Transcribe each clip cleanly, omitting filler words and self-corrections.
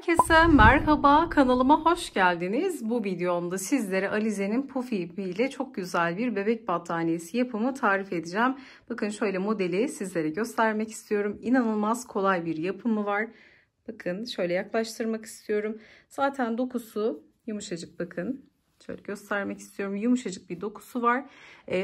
Herkese merhaba, kanalıma hoş geldiniz. Bu videomda sizlere Alize'nin Puffy ipiyle çok güzel bir bebek battaniyesi yapımı tarif edeceğim. Bakın şöyle modeli sizlere göstermek istiyorum. İnanılmaz kolay bir yapımı var. Bakın şöyle yaklaştırmak istiyorum. Zaten dokusu yumuşacık, bakın. Şöyle göstermek istiyorum. Yumuşacık bir dokusu var.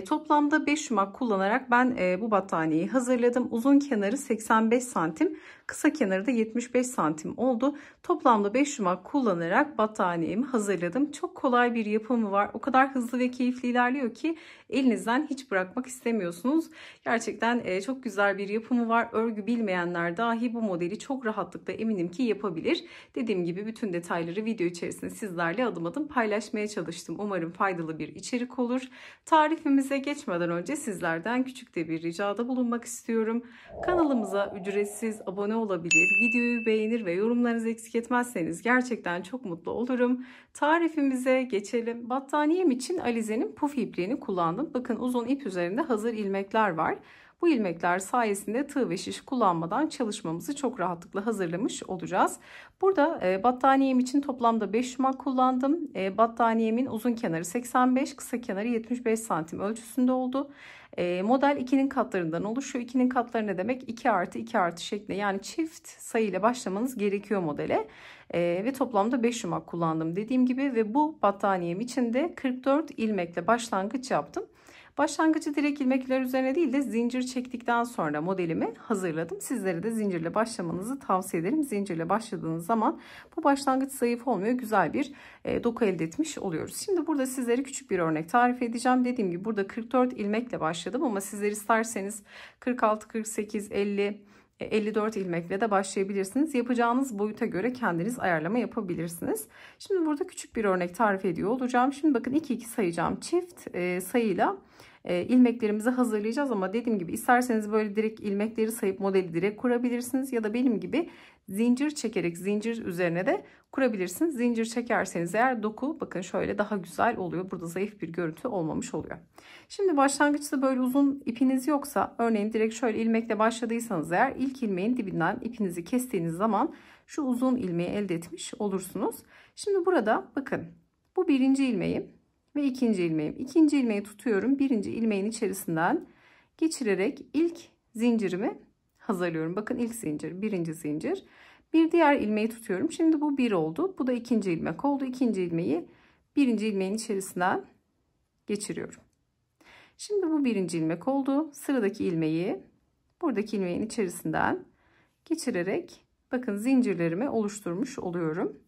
Toplamda 5 yumak kullanarak ben bu battaniyeyi hazırladım. Uzun kenarı 85 santim, kısa kenarı da 75 santim oldu. Toplamda 5 yumak kullanarak battaniyemi hazırladım. Çok kolay bir yapımı var. O kadar hızlı ve keyifli ilerliyor ki elinizden hiç bırakmak istemiyorsunuz. Gerçekten çok güzel bir yapımı var. Örgü bilmeyenler dahi bu modeli çok rahatlıkla eminim ki yapabilir. Dediğim gibi bütün detayları video içerisinde sizlerle adım adım paylaşmaya çalıştım. Umarım faydalı bir içerik olur. Tarifimize geçmeden önce sizlerden küçük de bir ricada bulunmak istiyorum. Kanalımıza ücretsiz abone olabilir, videoyu beğenir ve yorumlarınızı eksik etmezseniz gerçekten çok mutlu olurum. Tarifimize geçelim. Battaniyem için Alize'nin Puffy ipliğini kullandım. Bakın uzun ip üzerinde hazır ilmekler var. Bu ilmekler sayesinde tığ ve şiş kullanmadan çalışmamızı çok rahatlıkla hazırlamış olacağız. Burada battaniyem için toplamda 5 yumak kullandım. Battaniyemin uzun kenarı 85, kısa kenarı 75 santim ölçüsünde oldu. Model 2'nin katlarından oluşuyor. 2'nin katları ne demek? 2 artı 2 artı şeklinde, yani çift sayı ile başlamanız gerekiyor modele. Ve toplamda 5 yumak kullandım dediğim gibi ve bu battaniyem için de 44 ilmekle başlangıç yaptım. Başlangıcı direkt ilmekler üzerine değil de zincir çektikten sonra modelimi hazırladım. Sizlere de zincirle başlamanızı tavsiye ederim. Zincirle başladığınız zaman bu başlangıç zayıf olmuyor. Güzel bir doku elde etmiş oluyoruz. Şimdi burada sizlere küçük bir örnek tarif edeceğim. Dediğim gibi burada 44 ilmekle başladım ama sizler isterseniz 46, 48, 50, 54 ilmekle de başlayabilirsiniz. Yapacağınız boyuta göre kendiniz ayarlama yapabilirsiniz. Şimdi burada küçük bir örnek tarif ediyor olacağım. Şimdi bakın 2-2 sayacağım. Çift sayıyla ilmeklerimizi hazırlayacağız ama dediğim gibi isterseniz böyle direkt ilmekleri sayıp modeli direkt kurabilirsiniz ya da benim gibi zincir çekerek zincir üzerine de kurabilirsiniz. Zincir çekerseniz eğer doku bakın şöyle daha güzel oluyor. Burada zayıf bir görüntü olmamış oluyor. Şimdi başlangıçta böyle uzun ipiniz yoksa, örneğin direkt şöyle ilmekle başladıysanız eğer, ilk ilmeğin dibinden ipinizi kestiğiniz zaman şu uzun ilmeği elde etmiş olursunuz. Şimdi burada bakın bu birinci ilmeğim ve ikinci ilmeğim. İkinci ilmeği tutuyorum. Birinci ilmeğin içerisinden geçirerek ilk zincirimi hazırlıyorum. Bakın ilk zincir, birinci zincir. Bir diğer ilmeği tutuyorum. Şimdi bu bir oldu. Bu da ikinci ilmek oldu. İkinci ilmeği birinci ilmeğin içerisinden geçiriyorum. Şimdi bu birinci ilmek oldu. Sıradaki ilmeği buradaki ilmeğin içerisinden geçirerek bakın zincirlerimi oluşturmuş oluyorum.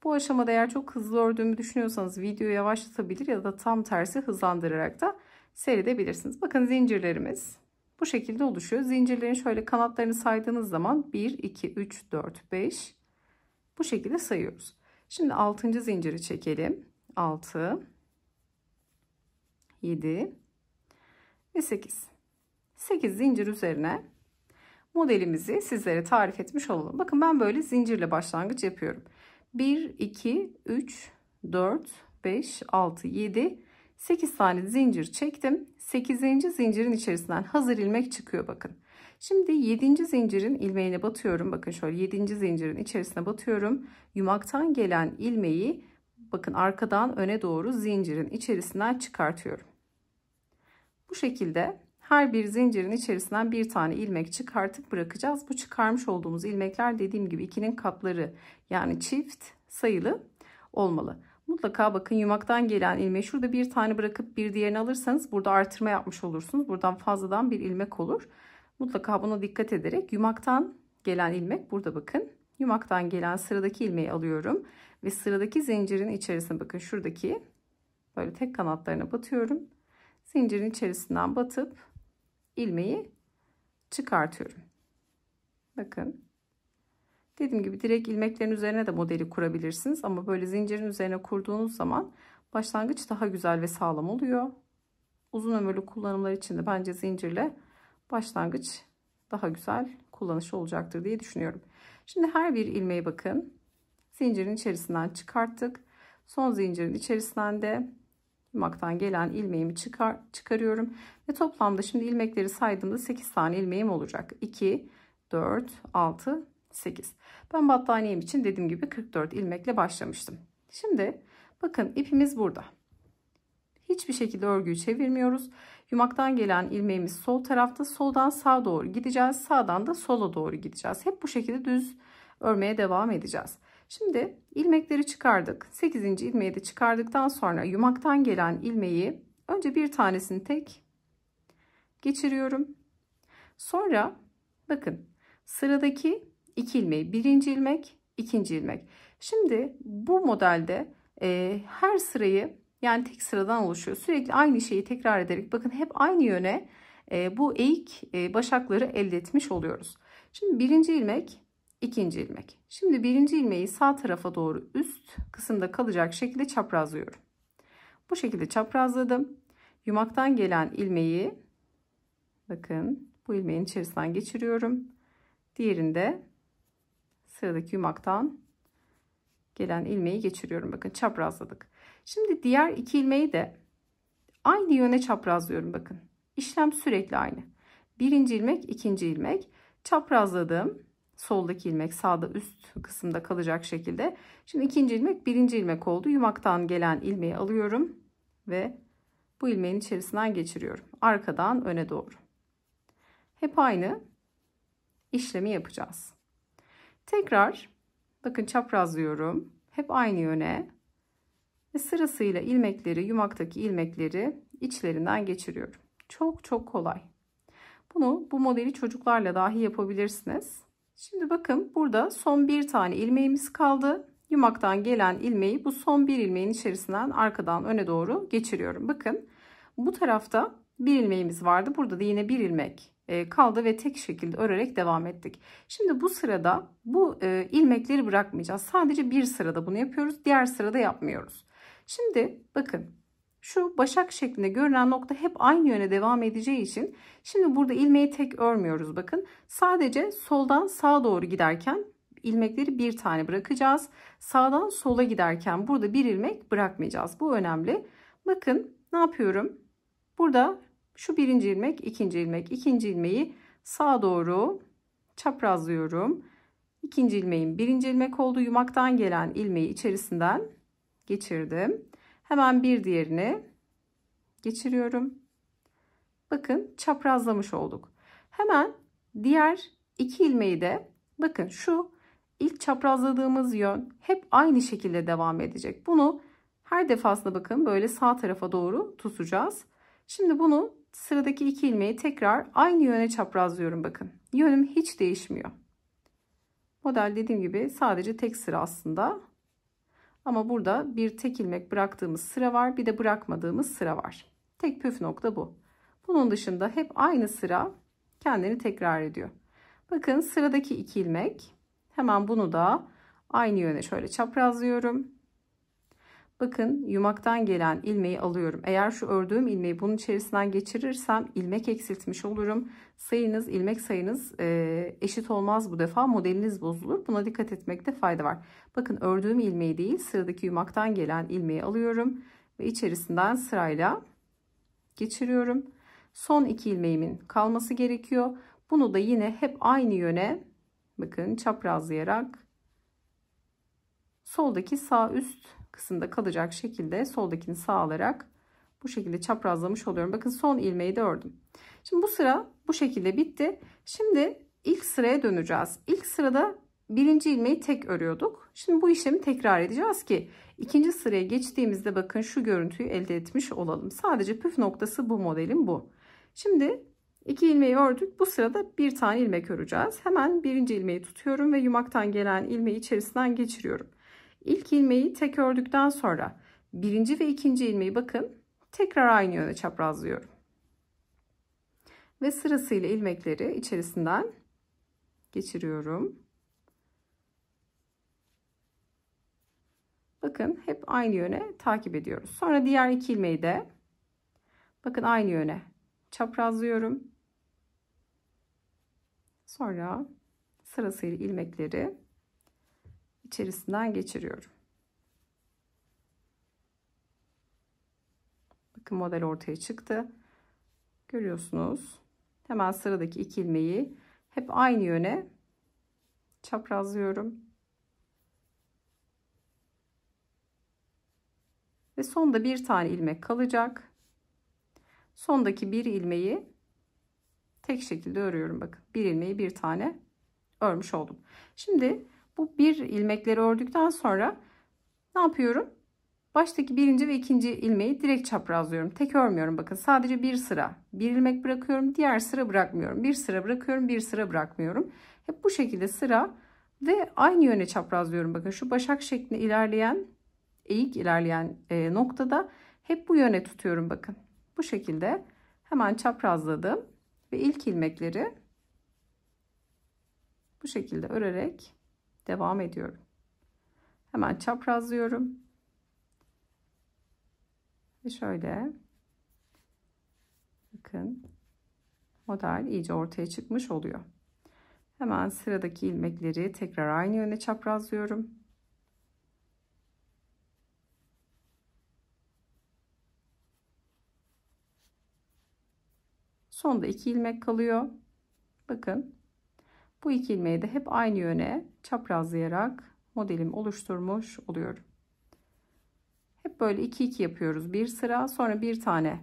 Bu aşamada eğer çok hızlı ördüğümü düşünüyorsanız videoyu yavaşlatabilir ya da tam tersi hızlandırarak da seyredebilirsiniz. Bakın zincirlerimiz bu şekilde oluşuyor. Zincirlerin şöyle kanatlarını saydığınız zaman 1, 2, 3, 4, 5 bu şekilde sayıyoruz. Şimdi 6. zinciri çekelim. 6, 7 ve 8. 8 zincir üzerine modelimizi sizlere tarif etmiş olalım. Bakın ben böyle zincirle başlangıç yapıyorum. 1, 2, 3, 4, 5, 6, 7, 8 tane zincir çektim. 8. zincirin içerisinden hazır ilmek çıkıyor bakın. Şimdi 7. zincirin ilmeğine batıyorum. Bakın şöyle 7. zincirin içerisine batıyorum. Yumaktan gelen ilmeği bakın arkadan öne doğru zincirin içerisinden çıkartıyorum. Bu şekilde her bir zincirin içerisinden bir tane ilmek çıkartıp bırakacağız. Bu çıkarmış olduğumuz ilmekler dediğim gibi 2'nin katları, yani çift sayılı olmalı. Mutlaka bakın yumaktan gelen ilmeği şurada bir tane bırakıp bir diğerini alırsanız burada artırma yapmış olursunuz. Buradan fazladan bir ilmek olur. Mutlaka buna dikkat ederek yumaktan gelen ilmek burada bakın. Yumaktan gelen sıradaki ilmeği alıyorum ve sıradaki zincirin içerisine bakın şuradaki böyle tek kanatlarına batıyorum. Zincirin içerisinden batıp ilmeği çıkartıyorum. Bakın. Dediğim gibi direkt ilmeklerin üzerine de modeli kurabilirsiniz ama böyle zincirin üzerine kurduğunuz zaman başlangıç daha güzel ve sağlam oluyor. Uzun ömürlü kullanımlar için de bence zincirle başlangıç daha güzel kullanışı olacaktır diye düşünüyorum. Şimdi her bir ilmeği bakın zincirin içerisinden çıkarttık. Son zincirin içerisinden de yumaktan gelen ilmeğimi çıkarıyorum ve toplamda şimdi ilmekleri saydığımda 8 tane ilmeğim olacak. 2, 4, 6, 8. Ben battaniyem için dediğim gibi 44 ilmekle başlamıştım. Şimdi bakın ipimiz burada. Hiçbir şekilde örgüyü çevirmiyoruz. Yumaktan gelen ilmeğimiz sol tarafta. Soldan sağa doğru gideceğiz. Sağdan da sola doğru gideceğiz. Hep bu şekilde düz örmeye devam edeceğiz. Şimdi ilmekleri çıkardık. 8. ilmeği de çıkardıktan sonra yumaktan gelen ilmeği önce bir tanesini tek geçiriyorum. Sonra bakın sıradaki 2 ilmeği, birinci ilmek, ikinci ilmek. Şimdi bu modelde her sırayı, yani tek sıradan oluşuyor. Sürekli aynı şeyi tekrar ederek bakın hep aynı yöne bu eğik başakları elde etmiş oluyoruz. Şimdi birinci ilmek, ikinci ilmek. Şimdi birinci ilmeği sağ tarafa doğru üst kısımda kalacak şekilde çaprazlıyorum. Bu şekilde çaprazladım. Yumaktan gelen ilmeği bakın bu ilmeğin içerisinden geçiriyorum. Diğerinde sıradaki yumaktan gelen ilmeği geçiriyorum. Bakın çaprazladık. Şimdi diğer 2 ilmeği de aynı yöne çaprazlıyorum. Bakın işlem sürekli aynı. Birinci ilmek, ikinci ilmek çaprazladım. Soldaki ilmek sağda üst kısımda kalacak şekilde. Şimdi ikinci ilmek birinci ilmek oldu. Yumaktan gelen ilmeği alıyorum ve bu ilmeğin içerisinden geçiriyorum. Arkadan öne doğru. Hep aynı işlemi yapacağız. Tekrar bakın çaprazlıyorum. Hep aynı yöne ve sırasıyla ilmekleri, yumaktaki ilmekleri içlerinden geçiriyorum. Çok çok kolay. Bu modeli çocuklarla dahi yapabilirsiniz. Şimdi bakın burada son bir tane ilmeğimiz kaldı. Yumaktan gelen ilmeği bu son bir ilmeğin içerisinden arkadan öne doğru geçiriyorum. Bakın bu tarafta bir ilmeğimiz vardı. Burada da yine bir ilmek kaldı ve tek şekilde örerek devam ettik. Şimdi bu sırada bu ilmekleri bırakmayacağız. Sadece bir sırada bunu yapıyoruz. Diğer sırada yapmıyoruz. Şimdi bakın şu başak şeklinde görünen nokta hep aynı yöne devam edeceği için şimdi burada ilmeği tek örmüyoruz. Bakın sadece soldan sağa doğru giderken ilmekleri bir tane bırakacağız. Sağdan sola giderken burada bir ilmek bırakmayacağız. Bu önemli. Bakın ne yapıyorum? Burada şu birinci ilmek, ikinci ilmek, ikinci ilmeği sağa doğru çaprazlıyorum. İkinci ilmeğim birinci ilmek oldu. Yumaktan gelen ilmeği içerisinden geçirdim. Hemen bir diğerini geçiriyorum. Bakın çaprazlamış olduk. Hemen diğer 2 ilmeği de bakın şu ilk çaprazladığımız yön hep aynı şekilde devam edecek. Bunu her defasında bakın böyle sağ tarafa doğru tutacağız. Şimdi bunu sıradaki 2 ilmeği tekrar aynı yöne çaprazlıyorum bakın. Yönüm hiç değişmiyor. Model dediğim gibi sadece tek sıra aslında. Ama burada bir tek ilmek bıraktığımız sıra var. Bir de bırakmadığımız sıra var. Tek püf nokta bu. Bunun dışında hep aynı sıra kendini tekrar ediyor. Bakın sıradaki 2 ilmek. Hemen bunu da aynı yöne şöyle çaprazlıyorum. Bakın yumaktan gelen ilmeği alıyorum. Eğer şu ördüğüm ilmeği bunun içerisinden geçirirsem ilmek eksiltmiş olurum. Sayınız, ilmek sayınız eşit olmaz bu defa. Modeliniz bozulur. Buna dikkat etmekte fayda var. Bakın ördüğüm ilmeği değil sıradaki yumaktan gelen ilmeği alıyorum. Ve içerisinden sırayla geçiriyorum. Son 2 ilmeğimin kalması gerekiyor. Bunu da yine hep aynı yöne bakın çaprazlayarak soldaki sağ üst kısımda kalacak şekilde soldakini sağ alarak bu şekilde çaprazlamış oluyorum. Bakın son ilmeği de ördüm. Şimdi bu sıra bu şekilde bitti. Şimdi ilk sıraya döneceğiz. İlk sırada birinci ilmeği tek örüyorduk. Şimdi bu işlemi tekrar edeceğiz ki ikinci sıraya geçtiğimizde bakın şu görüntüyü elde etmiş olalım. Sadece püf noktası bu modelin bu. Şimdi 2 ilmeği ördük. Bu sırada bir tane ilmek öreceğiz. Hemen birinci ilmeği tutuyorum ve yumaktan gelen ilmeği içerisinden geçiriyorum. İlk ilmeği tek ördükten sonra birinci ve ikinci ilmeği bakın tekrar aynı yöne çaprazlıyorum. Ve sırasıyla ilmekleri içerisinden geçiriyorum. Bakın hep aynı yöne takip ediyoruz. Sonra diğer 2 ilmeği de bakın aynı yöne çaprazlıyorum. Sonra sırasıyla ilmekleri içerisinden geçiriyorum. Bakın model ortaya çıktı. Görüyorsunuz. Hemen sıradaki 2 ilmeği hep aynı yöne çaprazlıyorum. Ve sonda bir tane ilmek kalacak. Sondaki bir ilmeği tek şekilde örüyorum. Bakın bir ilmeği bir tane örmüş oldum. Şimdi bu bir ilmekleri ördükten sonra ne yapıyorum? Baştaki birinci ve ikinci ilmeği direkt çaprazlıyorum. Tek örmüyorum. Bakın sadece bir sıra bir ilmek bırakıyorum. Diğer sıra bırakmıyorum. Bir sıra bırakıyorum. Bir sıra bırakmıyorum. Hep bu şekilde sıra ve aynı yöne çaprazlıyorum. Bakın şu başak şeklinde ilerleyen, eğik ilerleyen noktada hep bu yöne tutuyorum. Bakın bu şekilde hemen çaprazladım ve ilk ilmekleri bu şekilde örerek devam ediyorum. Hemen çaprazlıyorum. Ve şöyle bakın model iyice ortaya çıkmış oluyor. Hemen sıradaki ilmekleri tekrar aynı yöne çaprazlıyorum. Sonda 2 ilmek kalıyor. Bakın bu 2 ilmeği de hep aynı yöne çaprazlayarak modelimi oluşturmuş oluyorum. Hep böyle 2-2 yapıyoruz bir sıra, sonra bir tane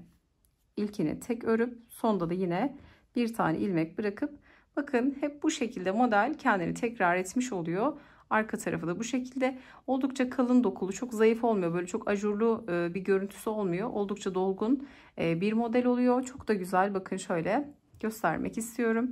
ilkini tek örüp sonda da yine bir tane ilmek bırakıp bakın hep bu şekilde model kendini tekrar etmiş oluyor. Arka tarafı da bu şekilde oldukça kalın dokulu, çok zayıf olmuyor, böyle çok ajurlu bir görüntüsü olmuyor, oldukça dolgun bir model oluyor. Çok da güzel. Bakın şöyle göstermek istiyorum.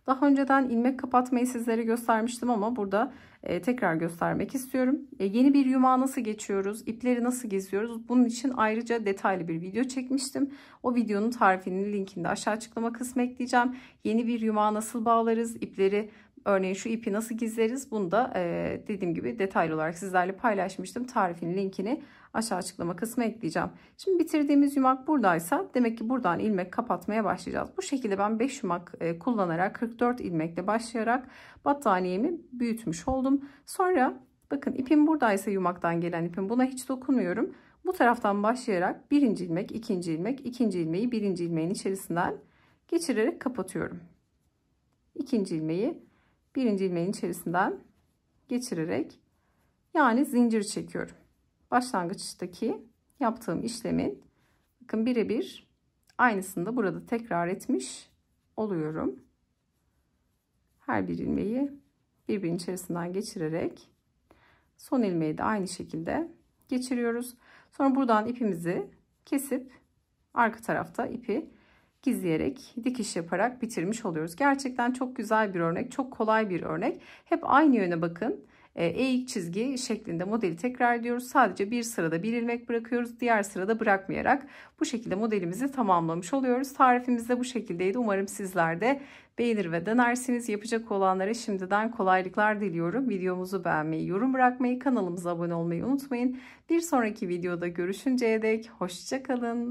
Daha önceden ilmek kapatmayı sizlere göstermiştim ama burada tekrar göstermek istiyorum. Yeni bir yumağa nasıl geçiyoruz, ipleri nasıl geziyoruz, bunun için ayrıca detaylı bir video çekmiştim. O videonun tarifinin linkini de aşağı açıklama kısmına ekleyeceğim. Yeni bir yumağa nasıl bağlarız, ipleri, örneğin şu ipi nasıl gizleriz, bunu da dediğim gibi detaylı olarak sizlerle paylaşmıştım. Tarifin linkini aşağı açıklama kısmına ekleyeceğim. Şimdi bitirdiğimiz yumak buradaysa demek ki buradan ilmek kapatmaya başlayacağız. Bu şekilde ben 5 yumak kullanarak 44 ilmekle başlayarak battaniyemi büyütmüş oldum. Sonra bakın ipim buradaysa, yumaktan gelen ipim, buna hiç dokunmuyorum. Bu taraftan başlayarak birinci ilmek, ikinci ilmek, ikinci ilmeği birinci ilmeğin içerisinden geçirerek kapatıyorum. İkinci ilmeği birinci ilmeğin içerisinden geçirerek, yani zincir çekiyorum. Başlangıçtaki yaptığım işlemin bakın birebir aynısını da burada tekrar etmiş oluyorum. Her bir ilmeği birbirinin içerisinden geçirerek son ilmeği de aynı şekilde geçiriyoruz. Sonra buradan ipimizi kesip arka tarafta ipi gizleyerek dikiş yaparak bitirmiş oluyoruz. Gerçekten çok güzel bir örnek, çok kolay bir örnek. Hep aynı yöne bakın. Eğik çizgi şeklinde modeli tekrar ediyoruz. Sadece bir sırada bir ilmek bırakıyoruz. Diğer sırada bırakmayarak bu şekilde modelimizi tamamlamış oluyoruz. Tarifimiz de bu şekildeydi. Umarım sizler de beğenir ve denersiniz. Yapacak olanlara şimdiden kolaylıklar diliyorum. Videomuzu beğenmeyi, yorum bırakmayı, kanalımıza abone olmayı unutmayın. Bir sonraki videoda görüşünceye dek hoşça kalın.